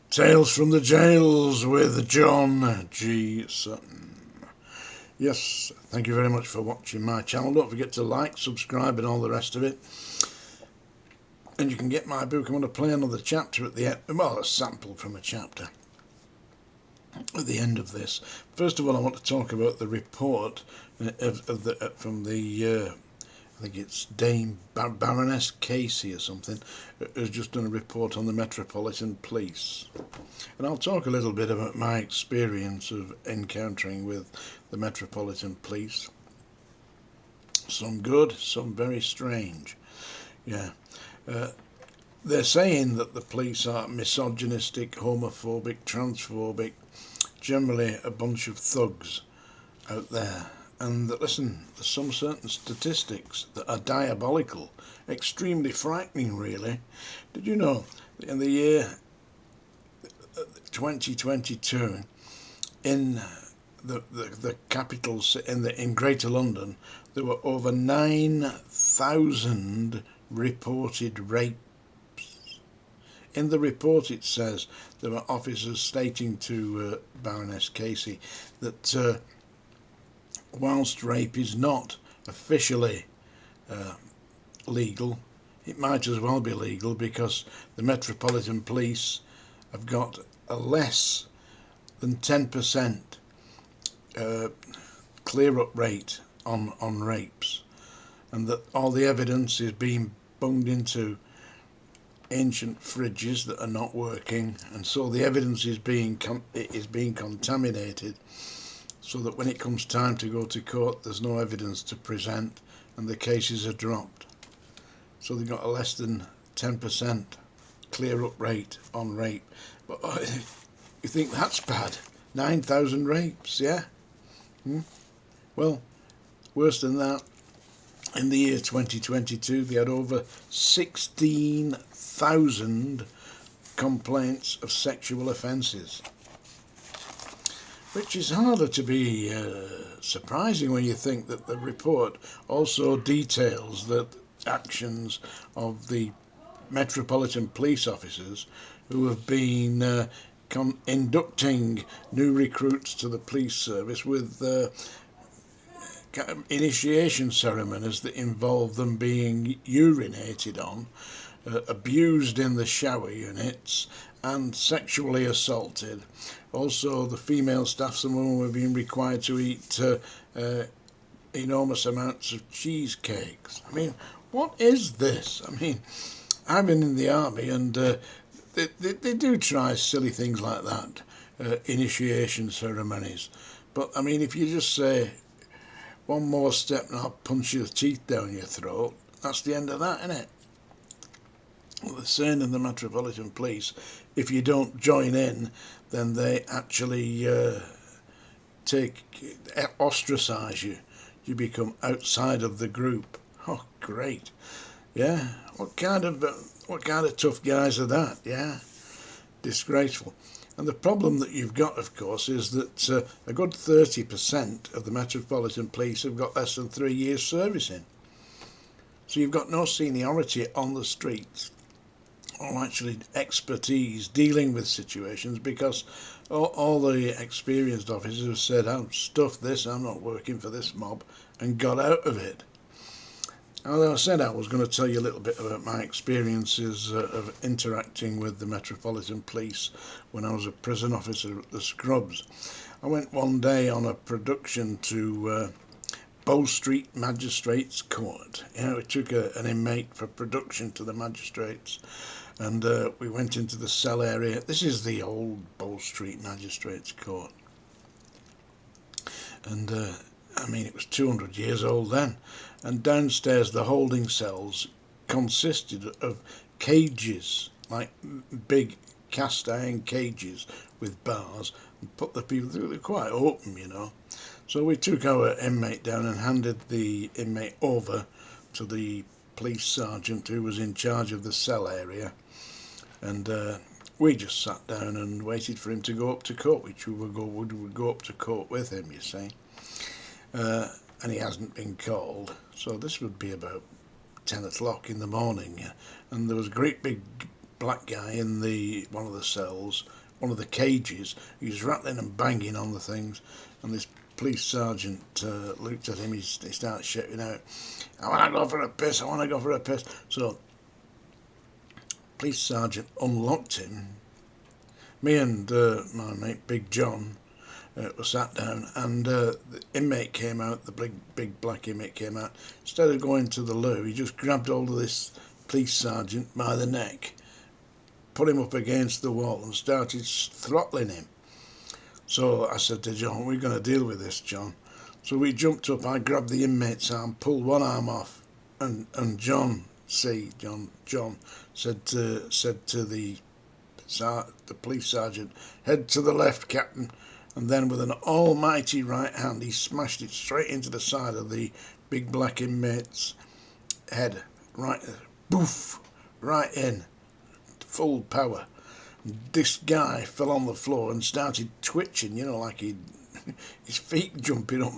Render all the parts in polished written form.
Tales from the Jails with John G. Sutton. Yes, thank you very much for watching my channel. Don't forget to like, subscribe and all the rest of it. And you can get my book. I'm going to play another chapter at the end. Well, a sample from a chapter at the end of this. First of all, I want to talk about the report from the I think it's Dame Baroness Casey or something, has just done a report on the Metropolitan Police. And I'll talk a little bit about my experience of encountering with the Metropolitan Police. Some good, some very strange. Yeah. They're saying that the police are misogynistic, homophobic, transphobic, generally a bunch of thugs out there. And that, listen, there's some certain statistics that are diabolical, extremely frightening, really. Did you know that in the year 2022, in the capital, in Greater London, there were over 9,000 reported rapes. In the report it says there were officers stating to Baroness Casey that whilst rape is not officially legal, it might as well be legal because the Metropolitan Police have got a less than 10% clear-up rate on rapes, and that all the evidence is being bunged into ancient fridges that are not working, and so the evidence is being contaminated, so that when it comes time to go to court there's no evidence to present and the cases are dropped. So they've got a less than 10% clear up rate on rape. But you think that's bad? 9,000 rapes, yeah? Well, worse than that, in the year 2022 they had over 16,000 complaints of sexual offences, which is harder to be surprising when you think that the report also details that actions of the Metropolitan Police officers who have been inducting new recruits to the police service with initiation ceremonies that involve them being urinated on, abused in the shower units and sexually assaulted. Also, the female staff, some of them were being required to eat enormous amounts of cheesecakes. I mean, what is this? I mean, I've been in the army and they do try silly things like that, initiation ceremonies. But I mean, if you just say one more step and I'll punch your teeth down your throat, that's the end of that, isn't it? Well, they're saying in the Metropolitan Police, if you don't join in, then they actually ostracise you. You become outside of the group. Oh, great! Yeah, what kind of tough guys are that? Yeah, disgraceful. And the problem that you've got, of course, is that a good 30% of the Metropolitan Police have got less than 3 years service in. So you've got no seniority on the streets, or actually expertise dealing with situations, because all the experienced officers have said, "Oh, stuff this, I'm not working for this mob," and got out of it. Although I said I was going to tell you a little bit about my experiences of interacting with the Metropolitan Police when I was a prison officer at the Scrubs. I went one day on a production to Bow Street Magistrates Court. You know, we took an inmate for production to the magistrates, and we went into the cell area. This is the old Bow Street Magistrates Court, and I mean, it was 200 years old then. And downstairs the holding cells consisted of cages, like big cast iron cages with bars, and put the people through. They're quite open, you know. So we took our inmate down and handed the inmate over to the police sergeant who was in charge of the cell area, and we just sat down and waited for him to go up to court, which we would go up to court with him, you see. And he hasn't been called, so this would be about 10 o'clock in the morning, and there was a great big black guy in one of the cells, one of the cages. He was rattling and banging on the things, and this police sergeant looked at him. He started shouting out, "I want to go for a piss, I want to go for a piss." So police sergeant unlocked him. Me and my mate Big John were sat down, and the inmate came out, the big black inmate came out. Instead of going to the loo, he just grabbed hold of this police sergeant by the neck, put him up against the wall and started throttling him. So I said to John, "We're going to deal with this, John." So we jumped up, I grabbed the inmate's arm, pulled one arm off, and John said to the police sergeant, "Head to the left, Captain." And then with an almighty right hand, he smashed it straight into the side of the big black inmate's head. Right, boof, right in, full power. This guy fell on the floor and started twitching, like his feet jumping up.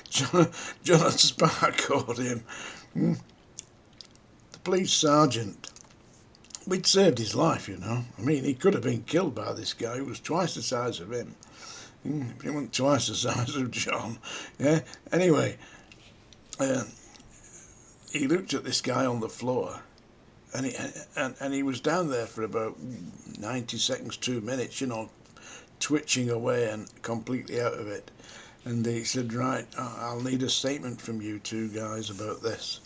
John had sparkled him. The police sergeant, we'd saved his life, I mean, he could have been killed by this guy who was twice the size of him. He wasn't twice the size of John. Yeah. Anyway, he looked at this guy on the floor, and he was down there for about 90 seconds, 2 minutes, twitching away and completely out of it. And he said, "Right, I'll need a statement from you two guys about this."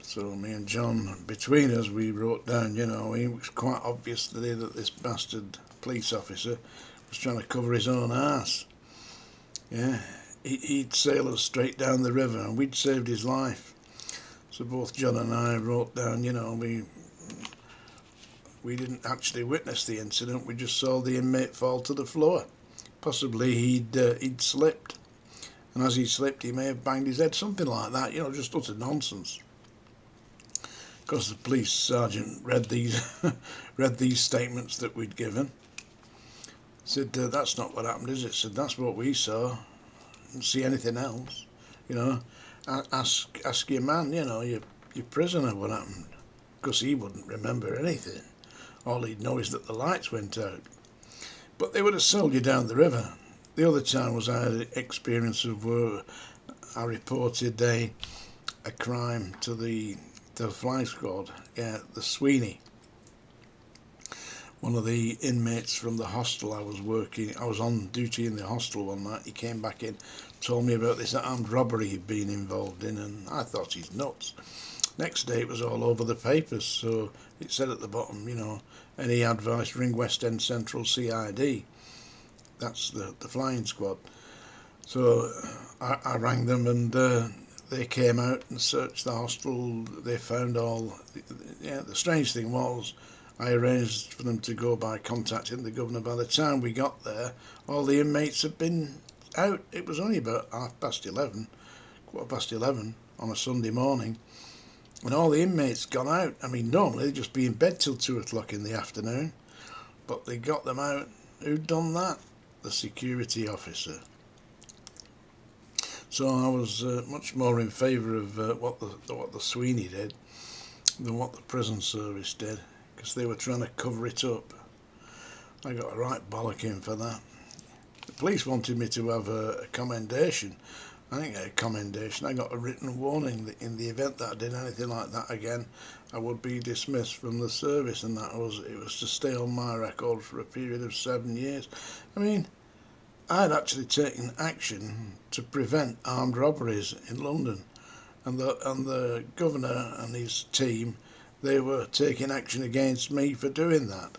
So me and John, between us, we wrote down, it was quite obvious today that this bastard police officer was trying to cover his own arse. Yeah, he'd sail us straight down the river, and we'd saved his life. So both John and I wrote down, we didn't actually witness the incident. We just saw the inmate fall to the floor. Possibly he'd slipped, and as he slipped, he may have banged his head, something like that. Just utter nonsense. Of course, the police sergeant read these statements that we'd given. Said, "That's not what happened, is it?" Said, "That's what we saw. Didn't see anything else. Ask your man, your prisoner, what happened." Because he wouldn't remember anything. All he'd know is that the lights went out. But they would have sold you down the river. The other time was I had experience of where I reported a crime to the flying squad. Yeah, the Sweeney. One of the inmates from the hostel I was on duty in the hostel one night. He came back in, told me about this armed robbery he'd been involved in, and I thought he's nuts. Next day it was all over the papers, so it said at the bottom, any advice, ring West End Central CID. That's the flying squad. So I rang them, and they came out and searched the hostel. They found all. Yeah, the strange thing was, I arranged for them to go by contacting the governor. By the time we got there, all the inmates had been out. It was only about 11:15 on a Sunday morning, and all the inmates gone out. I mean, normally they'd just be in bed till 2 o'clock in the afternoon, but they got them out. Who'd done that? The security officer. So I was much more in favour of what the Sweeney did than what the prison service did, because they were trying to cover it up. I got a right bollocking for that. The police wanted me to have a commendation. I didn't get a commendation. I got a written warning that in the event that I did anything like that again, I would be dismissed from the service, and it was to stay on my record for a period of 7 years. I mean, I'd actually taken action to prevent armed robberies in London, and the governor and his team, they were taking action against me for doing that.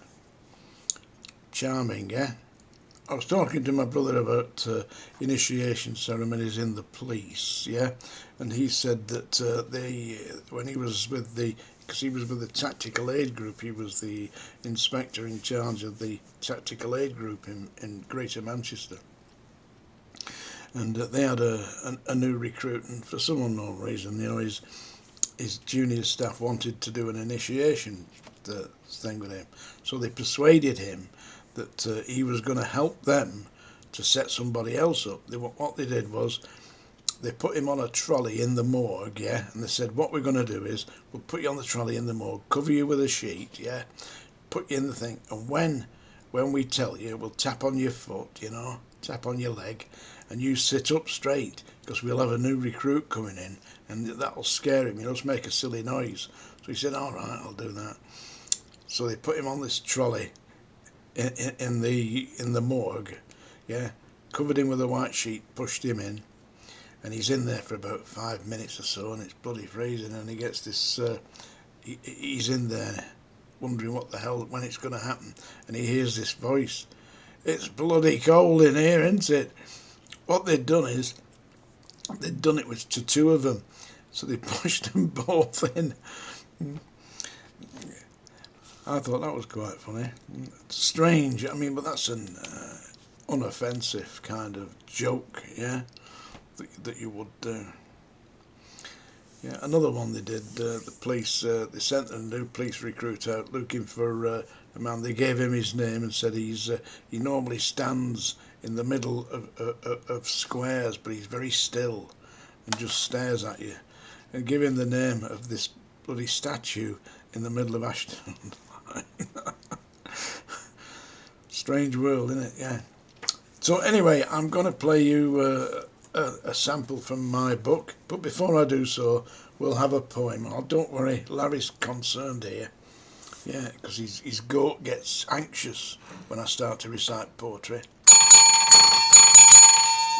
Charming, eh? I was talking to my brother about initiation ceremonies in the police, yeah, and he said that when he was with because he was with the tactical aid group, he was the inspector in charge of the tactical aid group in Greater Manchester, and they had a new recruit, and for some unknown reason, his junior staff wanted to do an initiation thing with him, so they persuaded him that he was going to help them to set somebody else up. What they did was they put him on a trolley in the morgue, yeah, and they said, what we're going to do is we'll put you on the trolley in the morgue, cover you with a sheet, yeah, put you in the thing, and when we tell you, we'll tap on your foot, you know, tap on your leg, and you sit up straight, because we'll have a new recruit coming in, and that'll scare him, he'll just make a silly noise. So he said, all right, I'll do that. So they put him on this trolley in the morgue, yeah, covered him with a white sheet, pushed him in, and he's in there for about 5 minutes or so, and it's bloody freezing, and he gets this, he's in there wondering what the hell, when it's going to happen, and he hears this voice, it's bloody cold in here, isn't it? What they'd done is, they'd done it with to two of them, so they pushed them both in. I thought that was quite funny. Strange, I mean, but that's an unoffensive kind of joke, yeah, that you would do. Yeah, another one they did, the police, they sent a new police recruit out looking for a man. They gave him his name and said he normally stands in the middle of squares, but he's very still and just stares at you. And give him the name of this bloody statue in the middle of Ashton. Strange world, isn't it? Yeah. So anyway, I'm going to play you a sample from my book, but before I do so, we'll have a poem. Oh, don't worry, Larry's concerned here. Yeah, because his goat gets anxious when I start to recite poetry.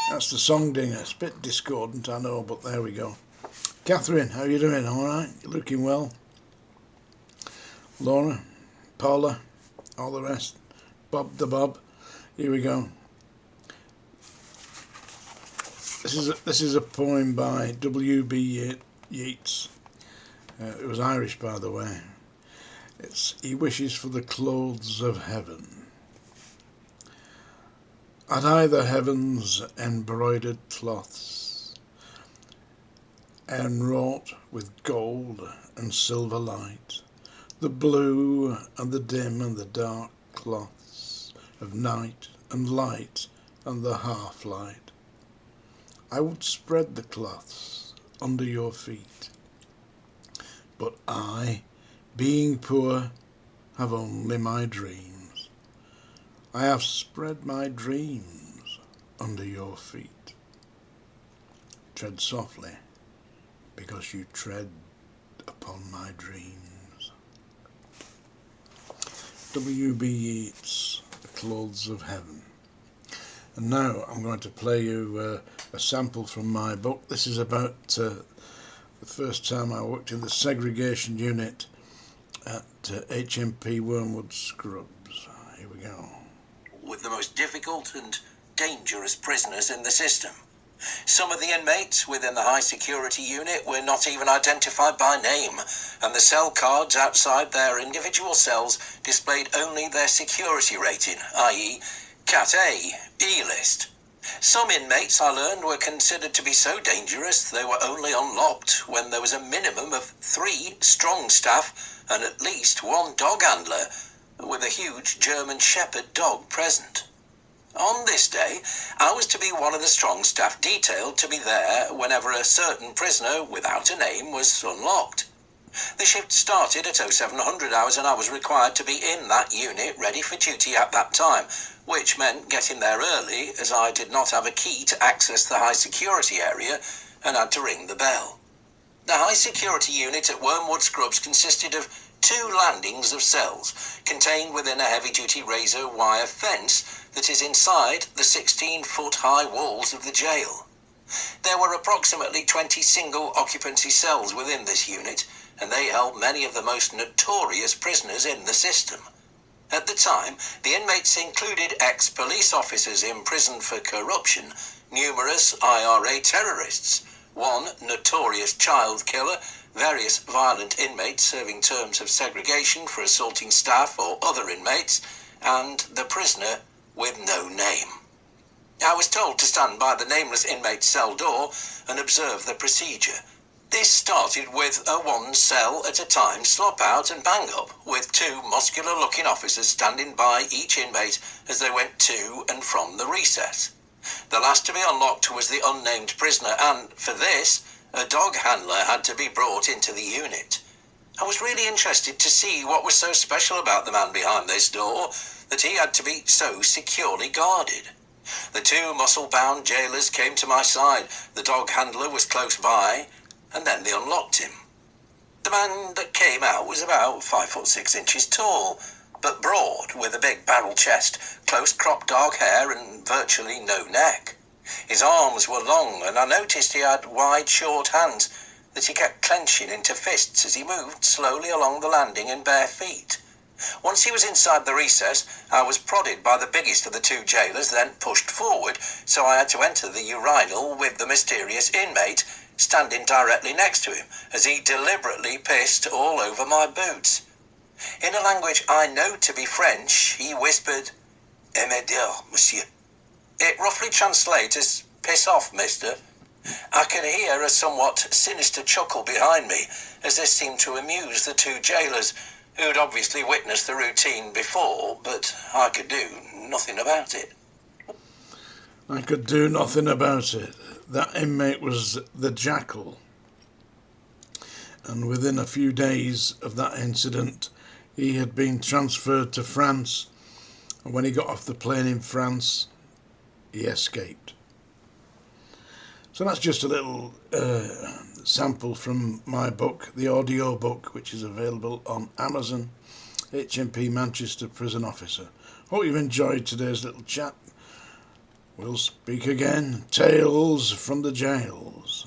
That's the song dinger. It's a bit discordant, I know, but there we go. Catherine, how you doing? All right? You looking well? Laura, Paula, all the rest. Bob the Bob. Here we go. This is a poem by W.B. Yeats. It was Irish, by the way. He wishes for the clothes of heaven. At either heaven's embroidered cloths, enwrought with gold and silver light, the blue and the dim and the dark cloths of night and light and the half-light, I would spread the cloths under your feet. But I, being poor, have only my dreams. I have spread my dreams under your feet. Tread softly, because you tread upon my dreams. W.B. Yeats, The Clothes of Heaven. And now I'm going to play you a sample from my book. This is about the first time I worked in the segregation unit at HMP Wormwood Scrubs. Here we go. With the most difficult and dangerous prisoners in the system. Some of the inmates within the high security unit were not even identified by name, and the cell cards outside their individual cells displayed only their security rating, i.e. Cat A, E-list. Some inmates, I learned, were considered to be so dangerous they were only unlocked when there was a minimum of 3 strong staff and at least 1 dog handler, with a huge German Shepherd dog present. On this day, I was to be one of the strong staff detailed to be there whenever a certain prisoner without a name was unlocked. The shift started at 0700 hours and I was required to be in that unit ready for duty at that time, which meant getting there early as I did not have a key to access the high security area and had to ring the bell. The high security unit at Wormwood Scrubs consisted of 2 landings of cells contained within a heavy-duty razor wire fence that is inside the 16-foot high walls of the jail. There were approximately 20 single occupancy cells within this unit, and they held many of the most notorious prisoners in the system. At the time, the inmates included ex-police officers imprisoned for corruption, numerous IRA terrorists, 1 notorious child killer, various violent inmates serving terms of segregation for assaulting staff or other inmates, and the prisoner with no name. I was told to stand by the nameless inmate's cell door and observe the procedure. This started with a 1 cell at a time slop out and bang up, with 2 muscular-looking officers standing by each inmate as they went to and from the recess. The last to be unlocked was the unnamed prisoner, and for this, a dog handler had to be brought into the unit. I was really interested to see what was so special about the man behind this door that he had to be so securely guarded. The two muscle-bound jailers came to my side, the dog handler was close by, and then they unlocked him. The man that came out was about 5'6" tall, but broad, with a big barrel chest, close-cropped dark hair and virtually no neck. His arms were long, and I noticed he had wide, short hands that he kept clenching into fists as he moved slowly along the landing in bare feet. Once he was inside the recess, I was prodded by the biggest of the two jailers, then pushed forward, so I had to enter the urinal with the mysterious inmate standing directly next to him as he deliberately pissed all over my boots. In a language I know to be French, he whispered, "Aimez-vous, monsieur." It roughly translates as "piss off, mister." I could hear a somewhat sinister chuckle behind me as this seemed to amuse the two jailers, who'd obviously witnessed the routine before, but I could do nothing about it. I could do nothing about it. That inmate was the Jackal, and within a few days of that incident he had been transferred to France, and when he got off the plane in France he escaped. So that's just a little sample from my book, the audio book, which is available on Amazon, HMP Manchester Prison Officer. Hope you've enjoyed today's little chat. We'll speak again. Tales from the jails.